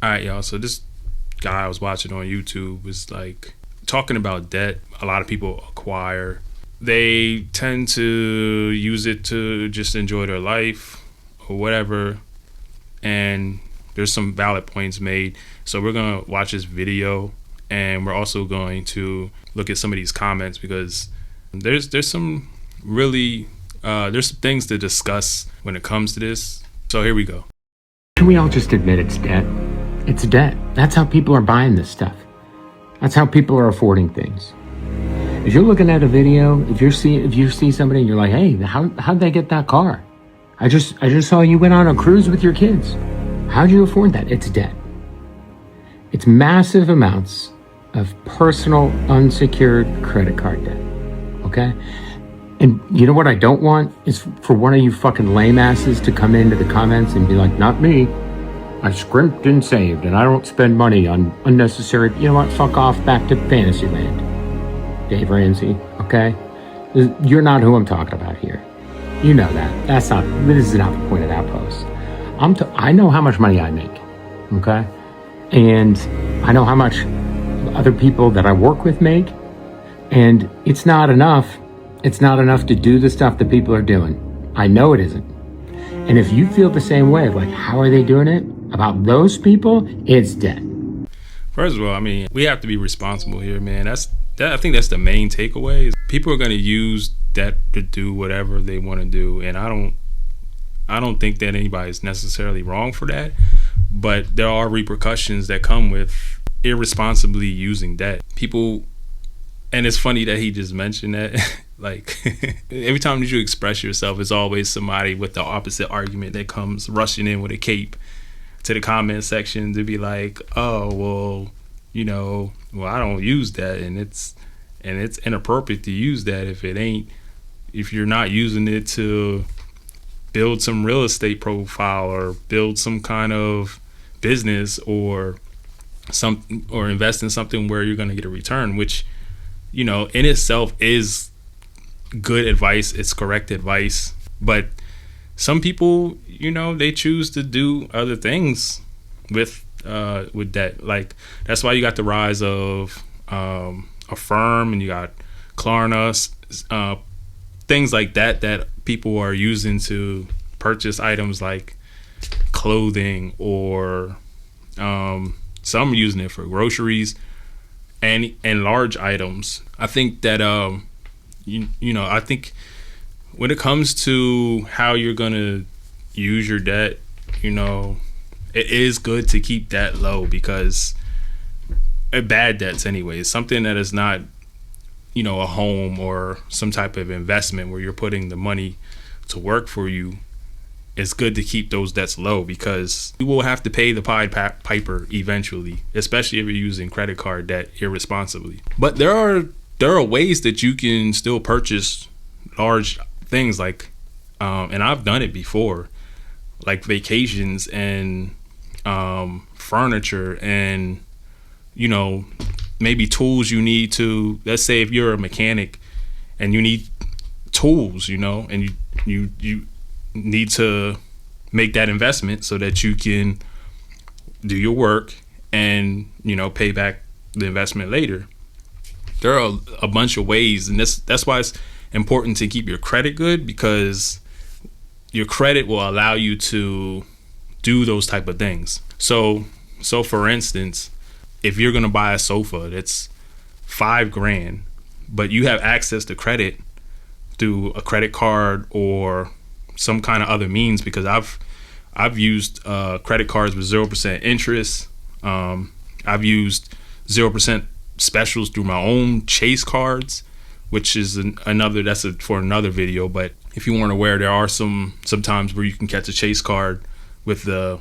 All right, y'all. So this guy I was watching on YouTube was like talking about debt. A lot of people acquire. They tend to use it to just enjoy their life or whatever. And there's some valid points made. So we're gonna watch this video, and we're also going to look at some of these comments because there's some really there's some things to discuss when it comes to this. So here we go. Can we all just admit it's debt? It's debt. That's how people are buying this stuff. That's how people are affording things. If you're looking at a video, if you see somebody and you're like, hey, how'd they get that car? I just saw you went on a cruise with your kids. How'd you afford that? It's debt. It's massive amounts of personal unsecured credit card debt. Okay? And you know what I don't want is for one of you fucking lame asses to come into the comments and be like, not me. I scrimped and saved and I don't spend money on unnecessary, you know what, fuck off back to Fantasyland. Dave Ramsey, okay? You're not who I'm talking about here. You know that. This is not the point of that post. I know how much money I make, okay? And I know how much other people that I work with make, and it's not enough. It's not enough to do the stuff that people are doing. I know it isn't. And if you feel the same way, like, how are they doing it? About those people, it's debt. First of all, I mean, we have to be responsible here, man. I think that's the main takeaway. People are going to use debt to do whatever they want to do, and I don't think that anybody's necessarily wrong for that. But there are repercussions that come with irresponsibly using debt. People, and it's funny that he just mentioned that. Like every time that you express yourself, it's always somebody with the opposite argument that comes rushing in with a cape to the comment section to be like, oh, well, I don't use that, and it's inappropriate to use that if you're not using it to build some real estate profile or build some kind of business or invest in something where you're going to get a return, which in itself is good advice. It's correct advice, but some people, they choose to do other things with debt. Like that's why you got the rise of Affirm, and you got Klarna, things like that people are using to purchase items like clothing, or some using it for groceries and large items. I think that I think when it comes to how you're gonna use your debt, it is good to keep that low, because bad debts anyways, something that is not a home or some type of investment where you're putting the money to work for you, it's good to keep those debts low, because you will have to pay the Pied Piper eventually, especially if you're using credit card debt irresponsibly. But there are ways that you can still purchase large things, like and I've done it before, like vacations and furniture and maybe tools you need to, let's say if you're a mechanic and you need tools, and you need to make that investment so that you can do your work and pay back the investment later. There are a bunch of ways, and that's why it's important to keep your credit good, because your credit will allow you to do those type of things. So for instance, if you're gonna buy a sofa that's $5,000, but you have access to credit through a credit card or some kind of other means, because I've used credit cards with 0% interest. I've used 0% specials through my own Chase cards, which is for another video. But if you weren't aware, there are sometimes where you can catch a Chase card with the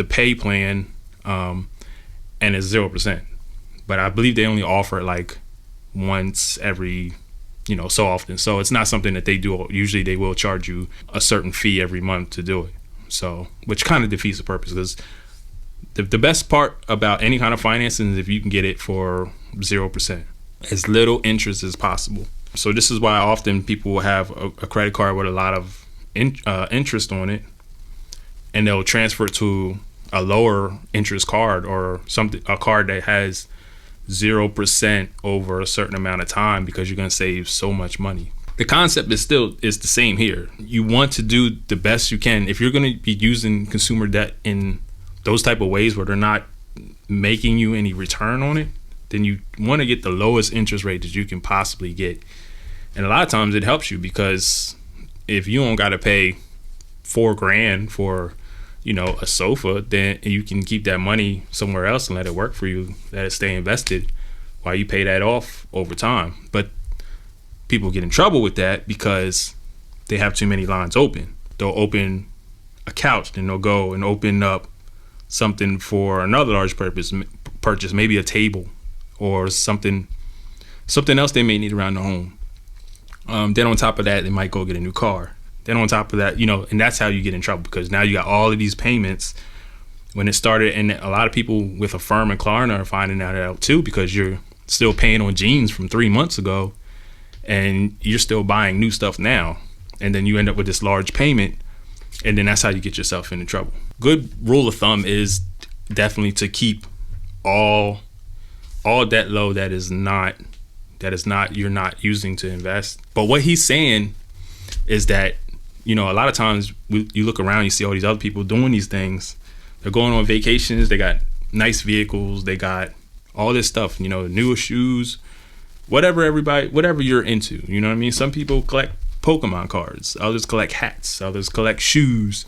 pay plan, and it's 0%. But I believe they only offer it like once every so often. So it's not something that they do. Usually they will charge you a certain fee every month to do it. So, which kind of defeats the purpose, because the best part about any kind of financing is if you can get it for 0%, as little interest as possible. So this is why often people will have a credit card with a lot of interest on it, and they'll transfer it to a lower interest card or something, a card that has 0% over a certain amount of time, because you're going to save so much money. The concept is the same here. You want to do the best you can. If you're going to be using consumer debt in those type of ways where they're not making you any return on it, then you want to get the lowest interest rate that you can possibly get. And a lot of times it helps you, because if you don't got to pay $4,000 for, a sofa, then you can keep that money somewhere else and let it work for you, let it stay invested while you pay that off over time. But people get in trouble with that because they have too many lines open. They'll open a couch, then they'll go and open up something for another large purchase, maybe a table or something else they may need around the home. Then on top of that, they might go get a new car. Then on top of that, and that's how you get in trouble, because now you got all of these payments when it started. And a lot of people with Affirm and Klarna are finding that out too, because you're still paying on jeans from 3 months ago and you're still buying new stuff now. And then you end up with this large payment, and then that's how you get yourself into trouble. Good rule of thumb is definitely to keep all debt low that is not you're not using to invest. But what he's saying is that, a lot of times you look around, you see all these other people doing these things. They're going on vacations, they got nice vehicles, they got all this stuff, newer shoes, whatever you're into, you know what I mean? Some people collect Pokemon cards, others collect hats, others collect shoes,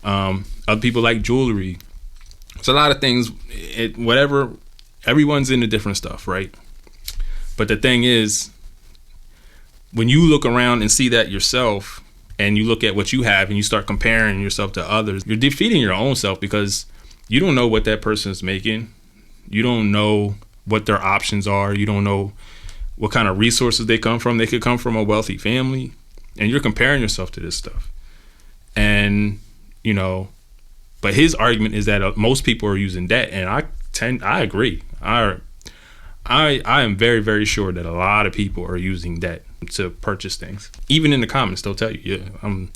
other people like jewelry. It's a lot of things, everyone's into different stuff, right? But the thing is, when you look around and see that yourself, and you look at what you have and you start comparing yourself to others, you're defeating your own self, because you don't know what that person is making. You don't know what their options are. You don't know what kind of resources they come from. They could come from a wealthy family, and you're comparing yourself to this stuff. And, but his argument is that most people are using debt, and I agree. I am very, very sure that a lot of people are using debt to purchase things. Even in the comments, they'll tell you, and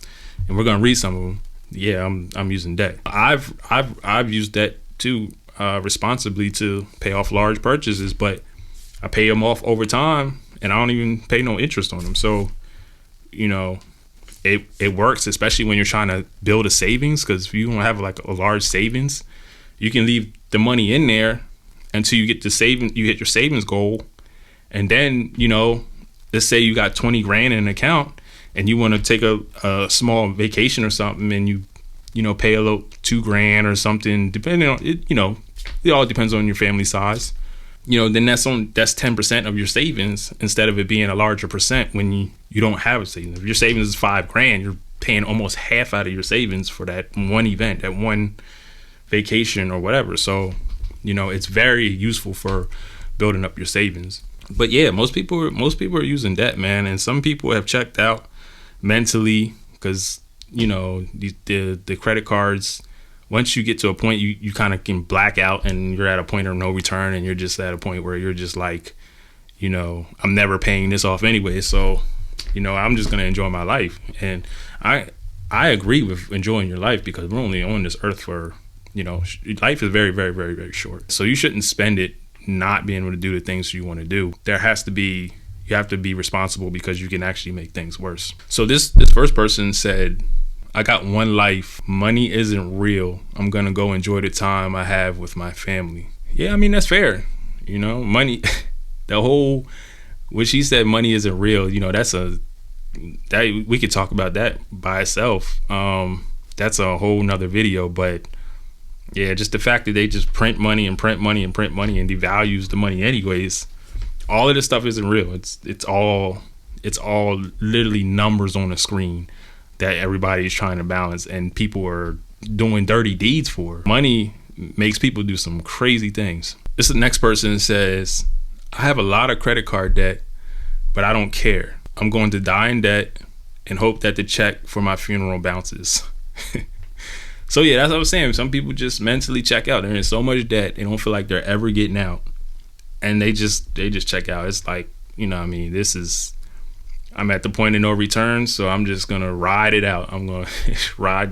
we're gonna read some of them. Yeah, I'm using debt. I've used debt too, responsibly, to pay off large purchases, but I pay them off over time, and I don't even pay no interest on them. So, it works, especially when you're trying to build a savings, because if you don't have like a large savings, you can leave the money in there until you hit your savings goal. And then, let's say you got 20 grand in an account and you want to take a small vacation or something, and you pay a little 2 grand or something, depending on it, it all depends on your family size. Then that's 10% of your savings, instead of it being a larger percent when you don't have a savings. If your savings is 5 grand, you're paying almost half out of your savings for that one event, that one vacation or whatever. So, it's very useful for building up your savings. But yeah, most people are using debt, man. And some people have checked out mentally, because, the credit cards, once you get to a point, you kind of can black out, and you're at a point of no return, and you're just at a point where you're just like, I'm never paying this off anyway. So, I'm just going to enjoy my life. And I agree with enjoying your life, because we're only on this earth for, life is very, very, very, very short. So you shouldn't spend it not being able to do the things you want to do. You have to be responsible, because you can actually make things worse. So this first person said, I got one life. Money isn't real. I'm going to go enjoy the time I have with my family. Yeah, I mean, that's fair. Money, when she said money isn't real, we could talk about that by itself. That's a whole nother video. But yeah, just the fact that they just print money and devalues the money anyways. All of this stuff isn't real. It's all literally numbers on a screen that everybody's trying to balance, and people are doing dirty deeds for. Money makes people do some crazy things. This is the next person says, I have a lot of credit card debt, but I don't care. I'm going to die in debt and hope that the check for my funeral bounces. So yeah, that's what I was saying. Some people just mentally check out. They're in so much debt, they don't feel like they're ever getting out, and they just check out. It's like, I'm at the point of no return, so I'm just gonna ride it out. I'm gonna ride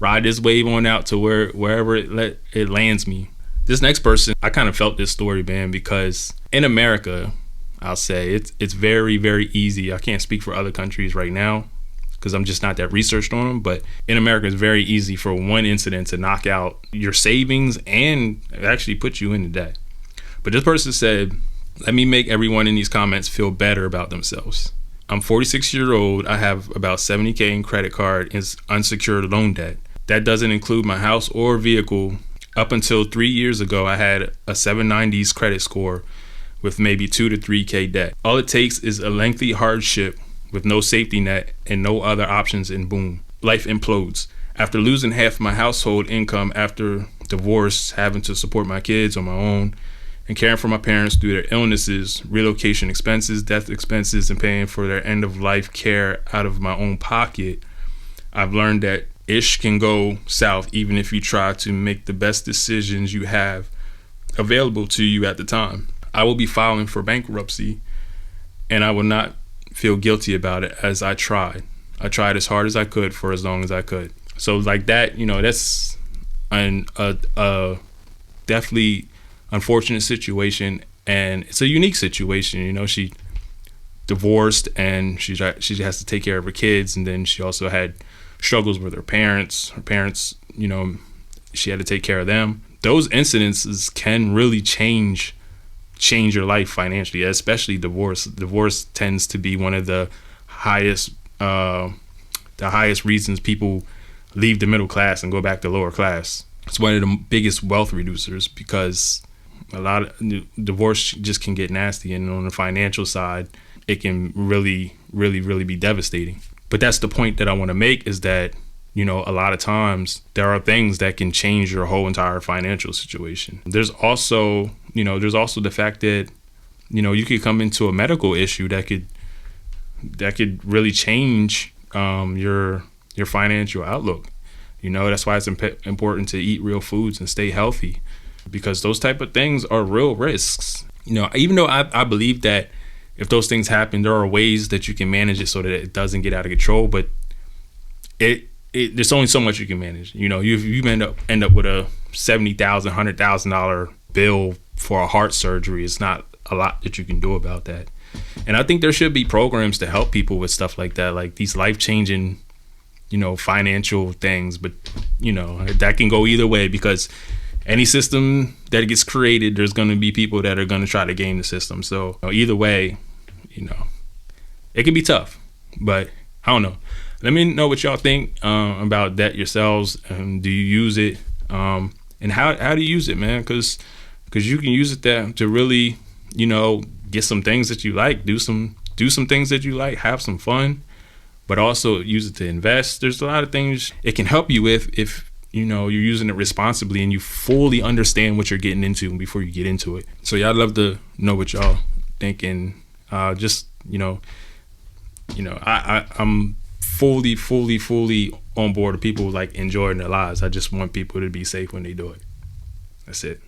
ride this wave on out to wherever it lands me. This next person, I kind of felt this story, man, because in America, I'll say it's very, very easy. I can't speak for other countries right now because I'm just not that researched on them. But in America, it's very easy for one incident to knock out your savings and actually put you into debt. But this person said, let me make everyone in these comments feel better about themselves. I'm 46-year-old. I have about $70K in credit card and unsecured loan debt. That doesn't include my house or vehicle. Up until 3 years ago, I had a 790s credit score with maybe 2 to 3K debt. All it takes is a lengthy hardship with no safety net and no other options, and boom, life implodes. After losing half my household income after divorce, having to support my kids on my own, and caring for my parents through their illnesses, relocation expenses, death expenses, and paying for their end-of-life care out of my own pocket, I've learned that ish can go south even if you try to make the best decisions you have available to you at the time. I will be filing for bankruptcy, and I will not feel guilty about it, as I tried. I tried as hard as I could for as long as I could. So like that, that's a definitely unfortunate situation, and it's a unique situation. She divorced and she has to take care of her kids, and then she also had struggles with her parents. She had to take care of them. Those incidences can really change your life financially, especially divorce. Divorce tends to be one of the highest reasons people leave the middle class and go back to lower class. It's one of the biggest wealth reducers because a lot of divorce just can get nasty, and on the financial side, it can really, really, really be devastating. But that's the point that I want to make, is that, a lot of times there are things that can change your whole entire financial situation. There's also the fact that, you could come into a medical issue that could really change your financial outlook. That's why it's important to eat real foods and stay healthy, because those type of things are real risks. Even though I believe that if those things happen, there are ways that you can manage it so that it doesn't get out of control, but there's only so much you can manage. You end up with a $70,000, $100,000 bill for a heart surgery. It's not a lot that you can do about that. And I think there should be programs to help people with stuff like that, like these life-changing, financial things. But, that can go either way, because any system that gets created, there's going to be people that are going to try to game the system. So either way, it can be tough, but I don't know. Let me know what y'all think about that yourselves. Do you use it? And how do you use it, man? Because you can use it to really, get some things that you like, do some things that you like, have some fun, but also use it to invest. There's a lot of things it can help you with if you're using it responsibly and you fully understand what you're getting into before you get into it. So yeah, I'd love to know what y'all think, and I'm fully on board with people like enjoying their lives. I just want people to be safe when they do it. That's it.